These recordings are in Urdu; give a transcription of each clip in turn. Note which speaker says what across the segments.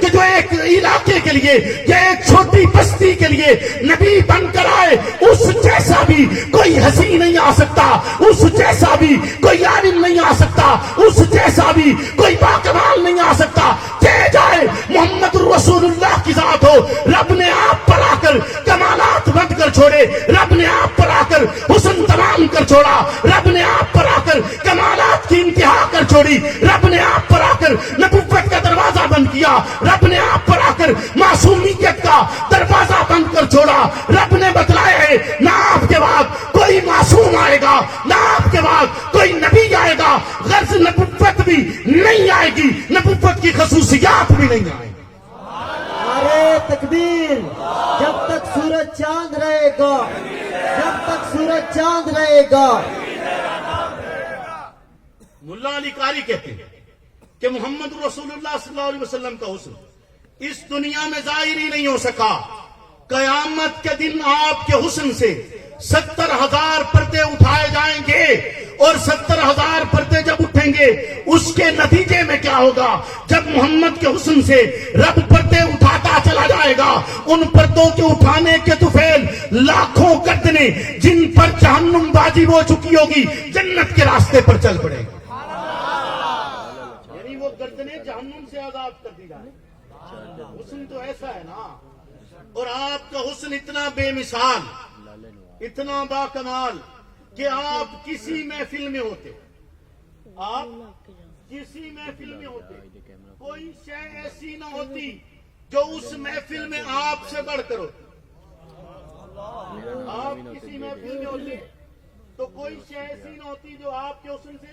Speaker 1: کہ جو ایک علاقے کے لیے یا ایک چھوٹی بستی کے لیے نبی بن کر آئے، اس جیسا بھی کوئی حسین نہیں آ سکتا، اس جیسا بھی کوئی عالم نہیں آ سکتا، اس جیسا بھی کوئی باکمال نہیں آ سکتا۔ کہ جائے محمد رسول اللہ کی ذات ہو، رب نے آپ پر آ کر کمالات بند کر چھوڑے، رب نے آپ پر آ کر حسن تمام کر چھوڑا، رب نے آپ پر آ کر کمالات کی انتہا کر چھوڑی، رب نے آپ پر آ کر نبوت کا دروازہ بند کیا، رب نے آپ پر آ کر معصومیت کا دروازہ بند کر چھوڑا۔ رب نے بتلایا ہے نہ آپ کے بعد کوئی معصوم آئے گا، نہ آپ کے بعد کوئی نبی آئے گا، غرض نبوت بھی نہیں آئے گی، نبوت کی خصوصیات بھی نہیں آئے گی۔
Speaker 2: نعرے تکبیر! جب تک سورج چاند رہے گا، جب تک سورج چاند رہے گا۔
Speaker 1: ملا علی قاری کہتے ہیں کہ محمد رسول اللہ صلی اللہ علیہ وسلم کا حسن اس دنیا میں ظاہر ہی نہیں ہو سکا، قیامت کے دن آپ کے حسن سے 70,000 پردے اٹھائے جائیں گے، اور 70,000 پردے جب اٹھیں گے اس کے نتیجے میں کیا ہوگا؟ جب محمد کے حسن سے رب پردے اٹھاتا چلا جائے گا، ان پردوں کے اٹھانے کے طفیل لاکھوں گردنیں جن پر جہنم واجب ہو چکی ہوگی جنت کے راستے پر چل پڑے گی۔ یعنی وہ گردنیں جہنم سے آزاد کر دی جائیں۔ حسن تو ایسا ہے نا، اور آپ کا حسن اتنا بے مثال، اتنا با کمال کہ آپ کسی محفل میں ہوتے، آپ کسی محفل میں ہوتے، کوئی شے ایسی نہ ہوتی جو اس محفل میں آپ سے بڑھ کر ہوتی۔ آپ کسی محفل میں ہوتے تو کوئی شے ایسی نہ ہوتی جو آپ کے حسن سے،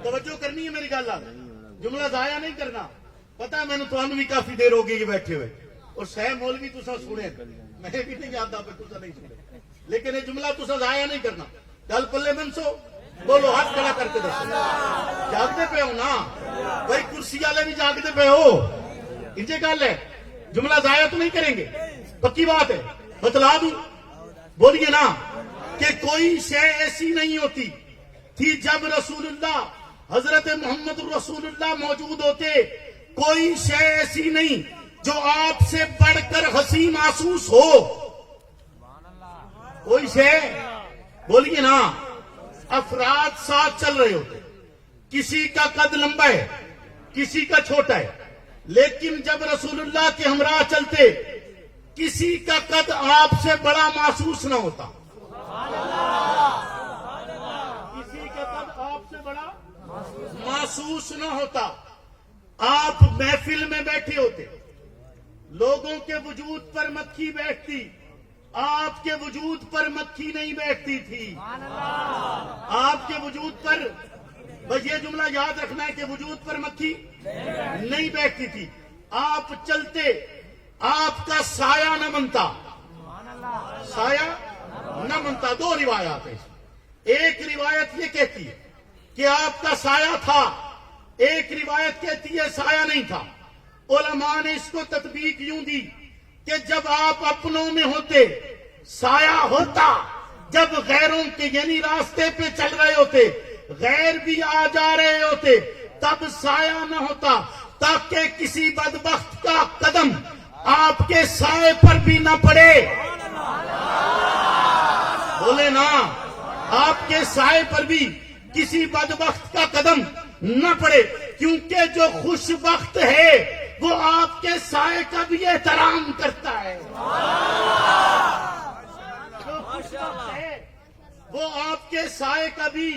Speaker 1: توجہ کرنی ہے میری گل، جملہ ضائع نہیں کرنا۔ پتا ہے میں نے تو بھی کافی دیر ہوگی یہ بیٹھے ہوئے، اور سہ مولوی تسا سنے، میں بھی نہیں جانتا پہ تسا نہیں سنے، لیکن یہ جملہ تسا ضائع نہیں کرنا۔ گل پلے بنسو، بولو ہاتھ کھڑا کر کے دسو، جاگتے پہ ہو نا بھائی، کرسی والے بھی جاگتے پہ ہو، انجے گل ہے، جملہ ضائع تو نہیں کریں گے، پکی بات ہے، بتلا دوں، بولیے نا کہ کوئی شے ایسی نہیں ہوتی تھی جب رسول اللہ حضرت محمد رسول اللہ موجود ہوتے، کوئی شے ایسی نہیں جو آپ سے بڑھ کر حسین محسوس ہو، کوئی شے، بولیے نا، افراد ساتھ چل رہے ہوتے، کسی کا قد لمبا ہے کسی کا چھوٹا ہے، لیکن جب رسول اللہ کے ہمراہ چلتے کسی کا قد آپ سے بڑا محسوس نہ ہوتا، کسی کا قد آپ سے بڑا محسوس نہ ہوتا۔ آپ محفل میں بیٹھے ہوتے، لوگوں کے وجود پر مکھی بیٹھتی، آپ کے وجود پر مکھی نہیں بیٹھتی تھی۔ آپ کے وجود پر، بس یہ جملہ یاد رکھنا ہے کہ وجود پر مکھی نہیں بیٹھتی تھی۔ آپ چلتے، آپ کا سایہ نہ بنتا، سایہ نہ بنتا۔ دو روایات ہیں، ایک روایت یہ کہتی ہے کہ آپ کا سایہ تھا، ایک روایت کہتی ہے سایہ نہیں تھا۔ علماء نے اس کو تطبیق یوں دی کہ جب آپ اپنوں میں ہوتے سایہ ہوتا، جب غیروں کے یعنی راستے پہ چل رہے ہوتے غیر بھی آ جا رہے ہوتے تب سایہ نہ ہوتا، تاکہ کسی بدبخت کا قدم آپ کے سائے پر بھی نہ پڑے۔ بولے نا، آپ کے سائے پر بھی کسی بدبخت کا قدم نہ پڑے، کیونکہ جو خوش بخت ہے وہ آپ کے سائے کا بھی احترام کرتا ہے۔ جو خوش بخت ہے وہ آپ کے سائے کا بھی،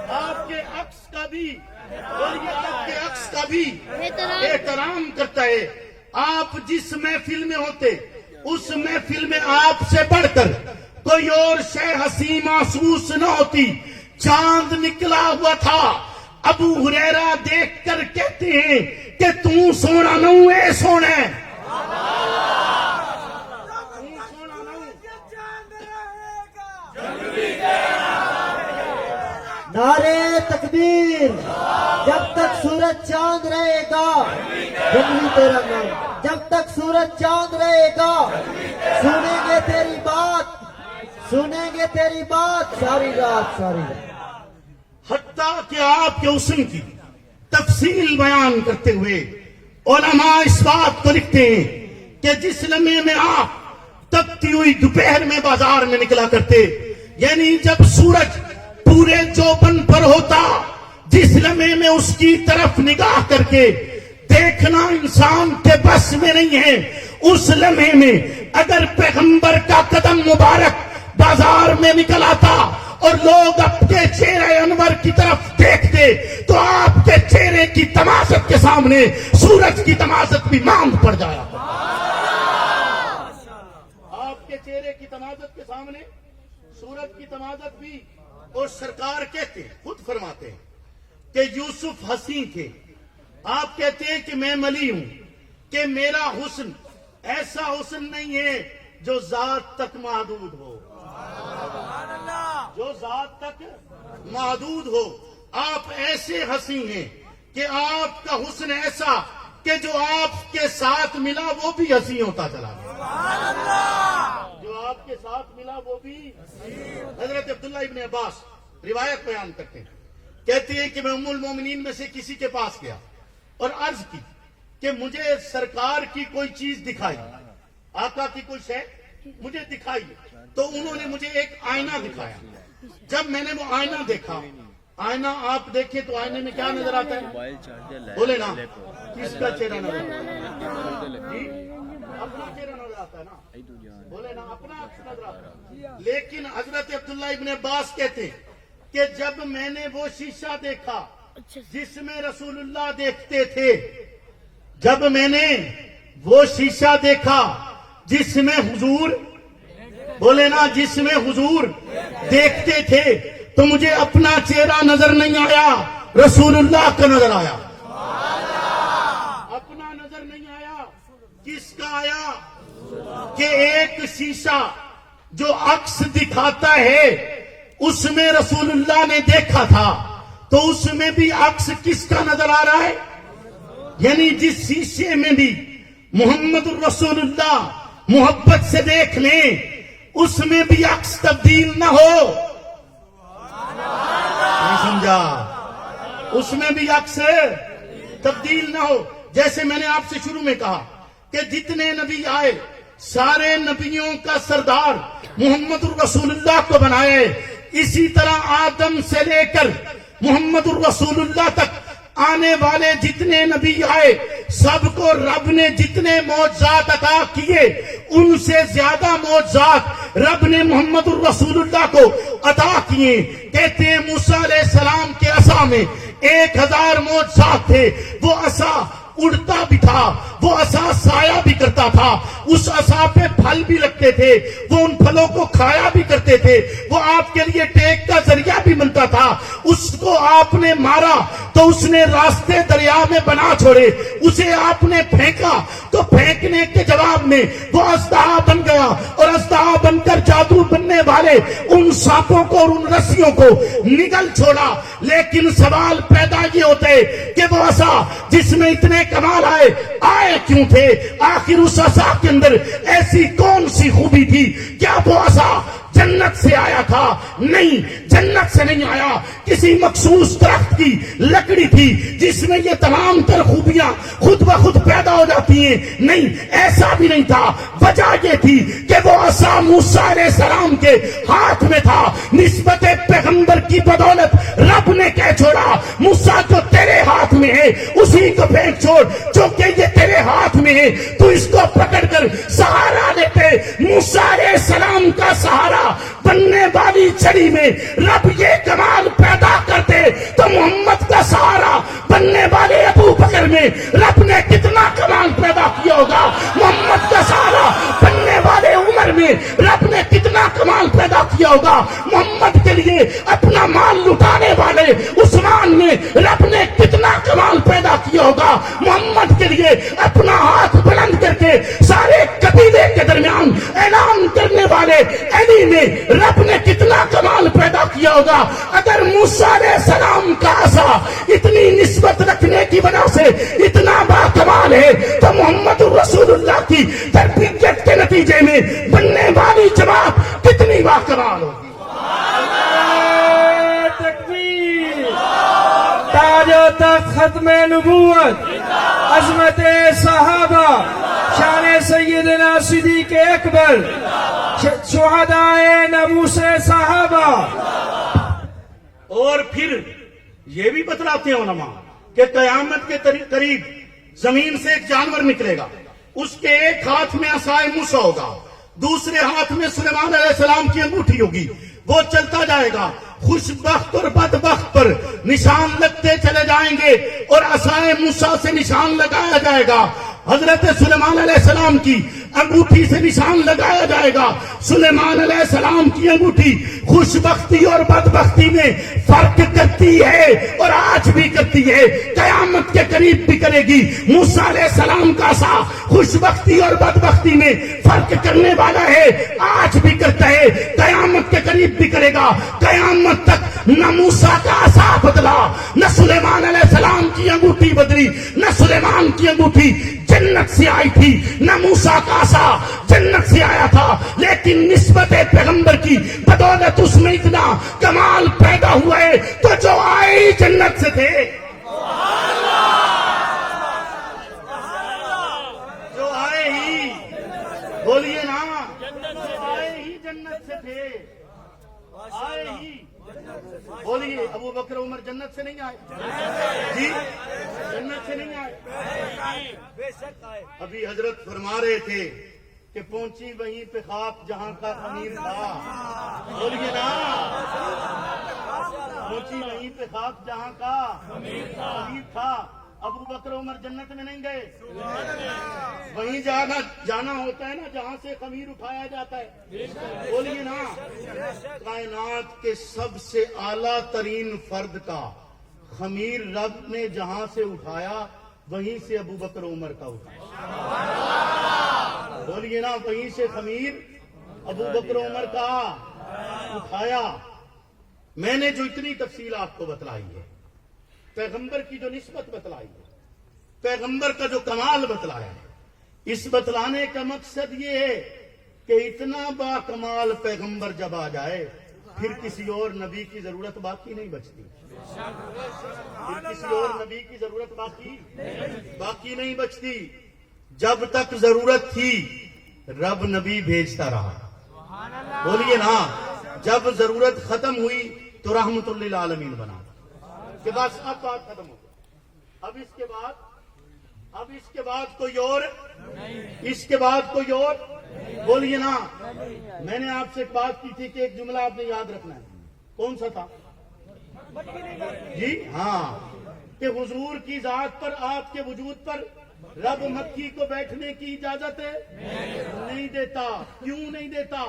Speaker 1: آپ کے عکس کا بھی، اور یہ آپ کے عکس کا بھی احترام کرتا ہے۔ آپ جس محفل میں ہوتے اس محفل میں آپ سے بڑھ کر کوئی اور شے حسین محسوس نہ ہوتی۔ چاند نکلا ہوا تھا، ابو ہریرہ دیکھ کر کہتے ہیں کہ تو سونا نہ اے سونا ہے۔
Speaker 2: نعرے تکبیر! جب تک سورج چاند رہے گا، جنگلی تیرا نام، جب تک سورج چاند رہے گا، سنیں گے تیری بات، سنیں گے تیری بات ساری رات، ساری رات۔
Speaker 1: حتیٰ کہ آپ کے حسن کی تفصیل بیان کرتے ہوئے علماء اس بات کو لکھتے ہیں کہ جس لمحے میں آپ تپتی ہوئی دوپہر میں بازار میں نکلا کرتے، یعنی جب سورج پورے چوبن پر ہوتا، جس لمحے میں اس کی طرف نگاہ کر کے دیکھنا انسان کے بس میں نہیں ہے، اس لمحے میں اگر پیغمبر کا قدم مبارک بازار میں نکل آتا اور لوگ اپنے چہرے انور کی طرف دیکھتے تو آپ کے چہرے کی تماشت کے سامنے سورج کی تماشت بھی ماند پڑ جایا۔ آپ کے چہرے کی تماشت کے سامنے سورج کی تماشت بھی۔ اور سرکار کہتے ہیں، خود فرماتے ہیں کہ یوسف حسین تھے، آپ کہتے ہیں کہ میں ملی ہوں، کہ میرا حسن ایسا حسن نہیں ہے جو ذات تک محدود ہو، جو ذات تک محدود ہو۔ آپ ایسے حسین ہیں کہ آپ کا حسن ایسا کہ جو آپ کے ساتھ ملا وہ بھی حسین ہوتا چلا گیا، جو آپ کے ساتھ ملا وہ بھی۔ حضرت عبداللہ ابن عباس روایت بیان کرتے ہیں، کہتے ہیں کہ میں ام المومنین میں سے کسی کے پاس گیا اور عرض کی کہ مجھے سرکار کی کوئی چیز دکھائی، آقا کی کوئی شے مجھے دکھائی، تو انہوں نے مجھے ایک آئینہ دکھایا۔ جب میں نے وہ آئینہ دیکھا، آئینہ آپ دیکھیں تو آئینے میں کیا نظر آتا ہے؟ بولے نا، کس کا چہرہ نظر آتا ہے؟ جی اپنا چہرہ نظر آتا ہے نا، بولے نا اپنا نظر آتا ہے۔ لیکن حضرت عبداللہ ابن عباس کہتے ہیں کہ جب میں نے وہ شیشہ دیکھا جس میں رسول اللہ دیکھتے تھے، جب میں نے وہ شیشہ دیکھا جس میں حضور، بولے نا جس میں حضور دیکھتے تھے، تو مجھے اپنا چہرہ نظر نہیں آیا، رسول اللہ کا نظر آیا۔ اپنا نظر نہیں آیا، کس کا آیا؟ کہ ایک شیشہ جو عکس دکھاتا ہے اس میں رسول اللہ نے دیکھا تھا، تو اس میں بھی عکس کس کا نظر آ رہا ہے؟ یعنی جس شیشے میں بھی محمد الرسول اللہ محبت سے دیکھ لیں، اس میں بھی عکس تبدیل نہ ہو، نہیں سمجھا؟ اس میں بھی عکس تبدیل نہ ہو۔ جیسے میں نے آپ سے شروع میں کہا کہ جتنے نبی آئے سارے نبیوں کا سردار محمد الرسول اللہ کو بنائے، اسی طرح آدم سے لے کر محمد الرسول اللہ تک آنے والے جتنے نبی آئے سب کو رب نے جتنے معجزات عطا کیے، ان سے زیادہ معجزات رب نے محمد الرسول اللہ کو عطا کیے۔ کہتے ہیں موسیٰ علیہ السلام کے عصا میں 1000 معجزات تھے، وہ عصا اڑتا بھی تھا، وہ عصا سایہ بھی کرتا تھا، اس عصا پہ پھل بھی لگتے تھے، وہ ان پھلوں کو کھایا بھی کرتے تھے، وہ آپ کے لیے ٹیک کا ذریعہ بھی بنتا تھا۔ اس کو آپ نے مارا تو اس نے راستے دریا میں بنا چھوڑے، اسے آپ نے پھینکا تو پھینکنے کے جواب میں وہ اژدہا بن گیا، اور اژدہا بن کر جادو بننے والے ان سانپوں کو اور ان رسیوں کو نگل چھوڑا۔ لیکن سوال پیدا یہ ہوتے کہ وہ عصا جس میں اتنے کمال آئے کیوں تھے؟ آخر اس عصا کے اندر ایسی کون سی خوبی تھی؟ کیا وہ عصا جنت سے آیا تھا؟ نہیں، جنت سے نہیں آیا، کسی مخصوص درخت کی لکڑی تھی جس میں یہ تمام تر خوبیاں خود بخود پیدا ہو جاتی ہیں؟ نہیں، ایسا بھی نہیں تھا۔ وجہ یہ تھی کہ وہ عصا موسیٰ علیہ السلام کے ہاتھ میں تھا، نسبت پیغمبر کی بدولت رب نے کہہ چھوڑا موسیٰ جو تیرے ہاتھ میں ہے اسی کو پھینک چھوڑ، جو کہ یہ تیرے ہاتھ میں ہے تو اس کو پکڑ کر سہارا لیتے۔ موسیٰ علیہ السلام کا سہارا بننے والی چھڑی میں رب یہ کمال پیدا کرتے تو محمد کا سہارا بننے والے ابو بکر میں رب نے کتنا کمال پیدا کیا ہوگا؟ محمد کا سہارا بننے والے عمر میں رب نے کتنا کمال پیدا کیا ہوگا؟ محمد کے لیے اپنا مال لٹانے والے عثمان میں رب نے کتنا کمال پیدا کیا ہوگا؟ محمد کے لیے اپنا ہاتھ بلند کر کے سارے قبیلے کے درمیان اعلان کرنے والے علی میں رب نے کتنا کمال پیدا کیا ہوگا؟ اگر موسیٰ علیہ السلام کا عصا اتنی نسبت رکھنے کی وجہ سے اتنا با کمال ہے تو محمد رسول اللہ کی تربیت کے نتیجے میں بننے والی جماعت کتنی با کمال ہوگی؟
Speaker 3: تکبیر، تاج و تخت ختم نبوت، عظمت صحابہ، شان سیدنا صدیق اکبر، شہدائے ناموس صحابہ.
Speaker 1: اور پھر یہ بھی بتلاتے ہیں علماء کہ قیامت کے قریب زمین سے ایک جانور نکلے گا، اس کے ایک ہاتھ میں عصائے موسیٰ ہوگا، دوسرے ہاتھ میں سلیمان علیہ السلام کی انگوٹھی ہوگی. وہ چلتا جائے گا، خوش بخت اور بدبخت پر نشان لگتے چلے جائیں گے اور عصائے موسیٰ سے نشان لگایا جائے گا. حضرت سلیمان علیہ السلام کی انگوٹھی سے نشان لگایا جائے گا. سلیمان علیہ السلام کی انگوٹھی خوش بختی اور بدبختی میں فرق کرتی ہے اور آج بھی کرتی ہے، قیامت کے قریب بھی کرے گی. موسیٰ علیہ السلام کا عصا خوش بختی اور بدبختی میں فرق کرنے والا ہے، آج بھی کرتا ہے، قیامت کے قریب بھی کرے گا. قیامت تک نہ موسیٰ کا عصا بدلا، نہ سلیمان علیہ السلام کی انگوٹھی بدلی. نہ سلیمان کی انگوٹھی جنت سے آئی تھی، نہ موسیٰ کا عصا جنت سے آیا تھا، لیکن نسبت پیغمبر کی بدولت اس میں اتنا کمال پیدا ہوا ہے تو جو آئے ہی جنت سے تھے، جو آئے ہی، بولیے نا، جو آئے ہی جنت سے تھے، آئے ہی. بولیے ابو بکر عمر جنت سے نہیں آئے؟ جی جنت سے نہیں آئے. ابھی حضرت فرما رہے تھے کہ پہنچی وہیں پہ خواب جہاں کا خمیر تھا. بولیے نا، پہنچی وہیں پہ خواب جہاں کا خمیر تھا. ابو بکر عمر جنت میں نہیں گئے، وہیں جانا ہوتا ہے نا جہاں سے خمیر اٹھایا جاتا ہے. بولیے نا، کائنات کے سب سے اعلیٰ ترین فرد کا خمیر رب نے جہاں سے اٹھایا وہیں سے ابو بکر عمر کا اٹھایا. بولیے نا، وہیں سے خمیر ابو بکر عمر کا اٹھایا. میں نے جو اتنی تفصیل آپ کو بتلائی ہے، پیغمبر کی جو نسبت بتلائی ہے، پیغمبر کا جو کمال بتلایا ہے، اس بتلانے کا مقصد یہ ہے کہ اتنا با کمال پیغمبر جب آ جائے پھر کسی اور نبی کی ضرورت باقی نہیں بچتی. پھر کسی اور نبی کی ضرورت باقی نہیں بچتی. جب تک ضرورت تھی رب نبی بھیجتا رہا. بولیے نا، جب ضرورت ختم ہوئی تو رحمت للعالمین بنا کہ بس اب بات ختم ہو گئی. اب اس کے بعد کوئی اور، اس کے بعد کوئی اور. بولیے نا، میں نے آپ سے ایک بات کی تھی کہ ایک جملہ آپ نے یاد رکھنا ہے. کون سا تھا؟ جی ہاں، کہ حضور کی ذات پر، آپ کے وجود پر رب مکھی کو بیٹھنے کی اجازت نہیں دیتا. کیوں نہیں دیتا؟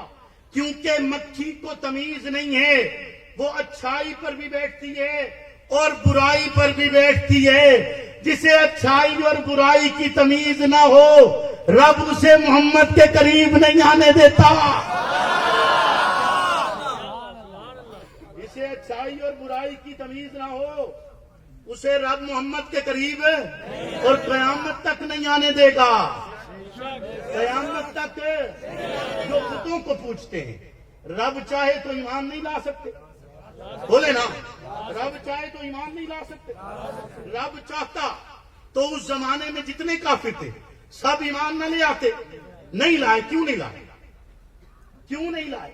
Speaker 1: کیونکہ مکھی کو تمیز نہیں ہے. وہ اچھائی پر بھی بیٹھتی ہے اور برائی پر بھی بیٹھتی ہے. جسے اچھائی اور برائی کی تمیز نہ ہو رب اسے محمد کے قریب نہیں آنے دیتا. جسے اچھائی اور برائی کی تمیز نہ ہو اسے رب محمد کے قریب اور قیامت تک نہیں آنے دے گا. قیامت تک جو خودوں کو پوچھتے ہیں رب چاہے تو ایمان نہیں لا سکتے. بولے نا، رب چاہے تو ایمان نہیں لا سکتے. رب چاہتا تو اس زمانے میں جتنے کافر تھے سب ایمان نہ لے آتے. نہیں لائے. کیوں نہیں لائے؟ کیوں نہیں لائے؟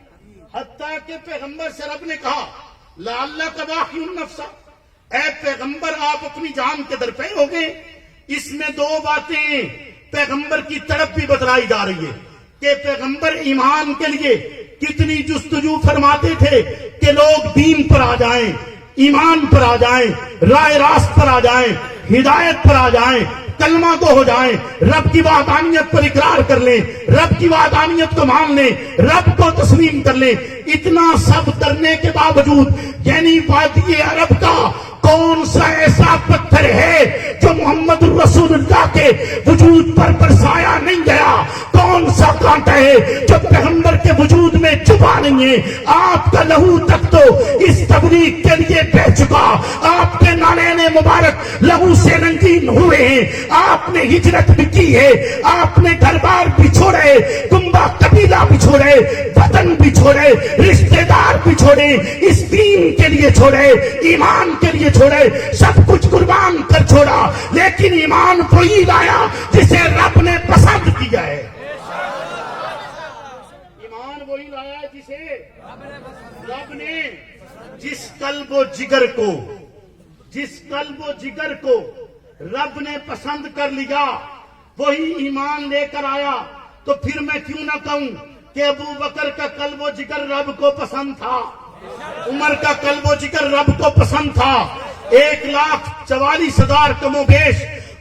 Speaker 1: حتیٰ کہ پیغمبر سے رب نے کہا لعلک باخع النفس، اے پیغمبر آپ اپنی جان کے درپے ہو گئے. اس میں دو باتیں پیغمبر کی طرف بھی بتلائی جا رہی ہے کہ پیغمبر ایمان کے لیے کتنی جستجو فرماتے تھے کہ لوگ دین پر آ جائیں، ایمان پر آ جائیں، راہ راست پر آ جائیں، ہدایت پر آ جائیں، کلمہ کو ہو جائیں، رب کی وحدانیت پر اقرار کر لیں، رب کی وحدانیت کو مان لیں، رب کو تسلیم کر لیں. اتنا سب کرنے کے باوجود یعنی وادی عرب کا کون سا ایسا پتھر ہے جو محمد رسول اللہ کے وجود پر برسایا نہیں گیا؟ کون سا کانٹا ہے جو پیغمبر کے وجود میں چھپا نہیں ہے؟ آپ کا لہو تک تو اس تبلیغ کے لیے بہہ چکا. آپ کے نالین مبارک لہو سے رنگین ہوئے ہیں. آپ نے ہجرت بھی کی ہے، آپ نے گھر بار بھی چھوڑے، کنبہ قبیلہ بھی چھوڑے، وطن بھی بھی چھوڑے, رشتے دار بھی چھوڑے, اس دین کے لیے چھوڑے, ایمان کے لیے چھوڑے, سب کچھ قربان کر چھوڑا, لیکن ایمان وہی لایا جسے رب نے پسند کیا ہے. ایمان وہی لایا جسے رب نے, جس قلب و جگر کو رب نے پسند کر لیا وہی ایمان لے کر آیا. تو پھر میں کیوں نہ کہوں کہ ابو بکر کا قلب و جگر رب کو پسند تھا, عمر کا قلب و جگر رب کو پسند تھا. 1,44,000 کم و بیش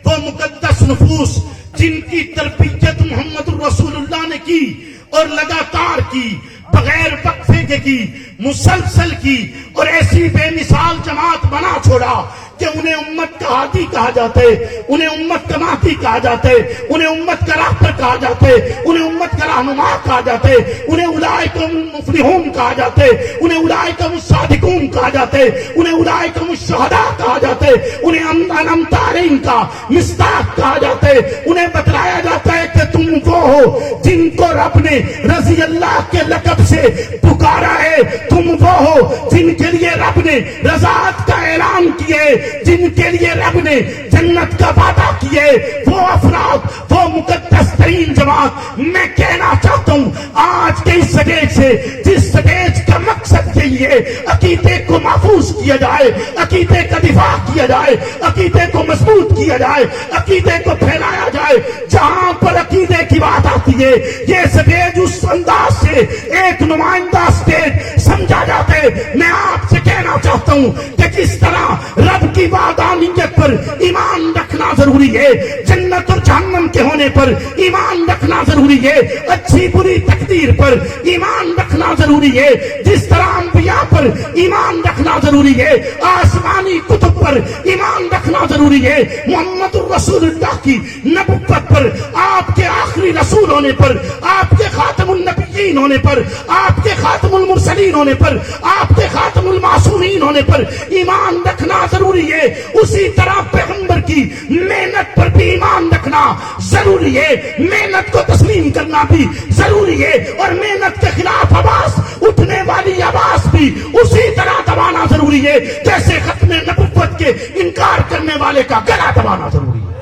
Speaker 1: وہ مقدس نفوس جن کی تربیت محمد رسول اللہ نے کی اور لگاتار کی, بغیر وقفے کے کی, مسلسل کی, اور ایسی بے مثال جماعت بنا چھوڑا کہ انہیں امت کا ہادی کہا جاتے, انہیں امت کا مہدی کہا جاتے, انہیں امت کا راہبر کہا جاتے, انہیں امت کا رہنما کہا جاتے, انہیں اولئک هم المفلحون کہا جاتے, انہیں اولئک هم الصادقون کہا جاتے, انہیں اولئک هم الشہداء کہا جاتے, انہیں انعمت علیہم کا مصداق کہا جاتے. انہیں بتلایا جاتا ہے کہ تم وہ ہو جن کو رب نے رضی اللہ کے لقب سے پکارا ہے, تم وہ ہو جن کے لیے رب نے رضاعت کا اعلان کیے, جن کے لیے رب نے جنت کا وعدہ کیے. وہ افراد, وہ مقدس ترین جماعت. میں کہنا چاہتا ہوں آج کے اس سٹیج سے, جس سٹیج کا مقصد یہی ہے عقیدے کو محفوظ کیا جائے, عقیدے کا دفاع کیا جائے, عقیدے کو مضبوط کیا جائے, عقیدے کو پھیلایا جائے. جہاں پر عقیدے کی بات آتی ہے یہ سٹیج اس انداز سے ایک نمائندہ سٹیج سمجھا جاتا ہے. میں آپ سے کہنا چاہتا ہوں کہ کس طرح رب کی وعدانیت پر ایمان رکھنا ضروری ہے, جنت اور جہنم کے ہونے پر ایمان رکھنا ضروری ہے, اچھی بری تقدیر پر ایمان رکھنا ضروری ہے, جس طرح انبیاء پر ایمان رکھنا ضروری ہے, آسمانی کتب پر ایمان رکھنا ضروری ہے, محمد الرسول اللہ کی نبوت پر, آپ کے آخری رسول ہونے پر, آپ کے خاتم النبیین ہونے پر, آپ کے خاتم المرسلین ہونے پر, آپ کے خاتم المعصومین ہونے پر ایمان رکھنا ضروری ہے. اسی طرح پیغمبر کی محنت پر بھی ایمان رکھنا ضروری ہے, محنت کو تسلیم کرنا بھی ضروری ہے, اور محنت کے خلاف آواز اٹھنے والی آواز بھی اسی طرح دبانا ضروری ہے جیسے ختم نبوت کے انکار کرنے والے کا گلا دبانا ضروری ہے.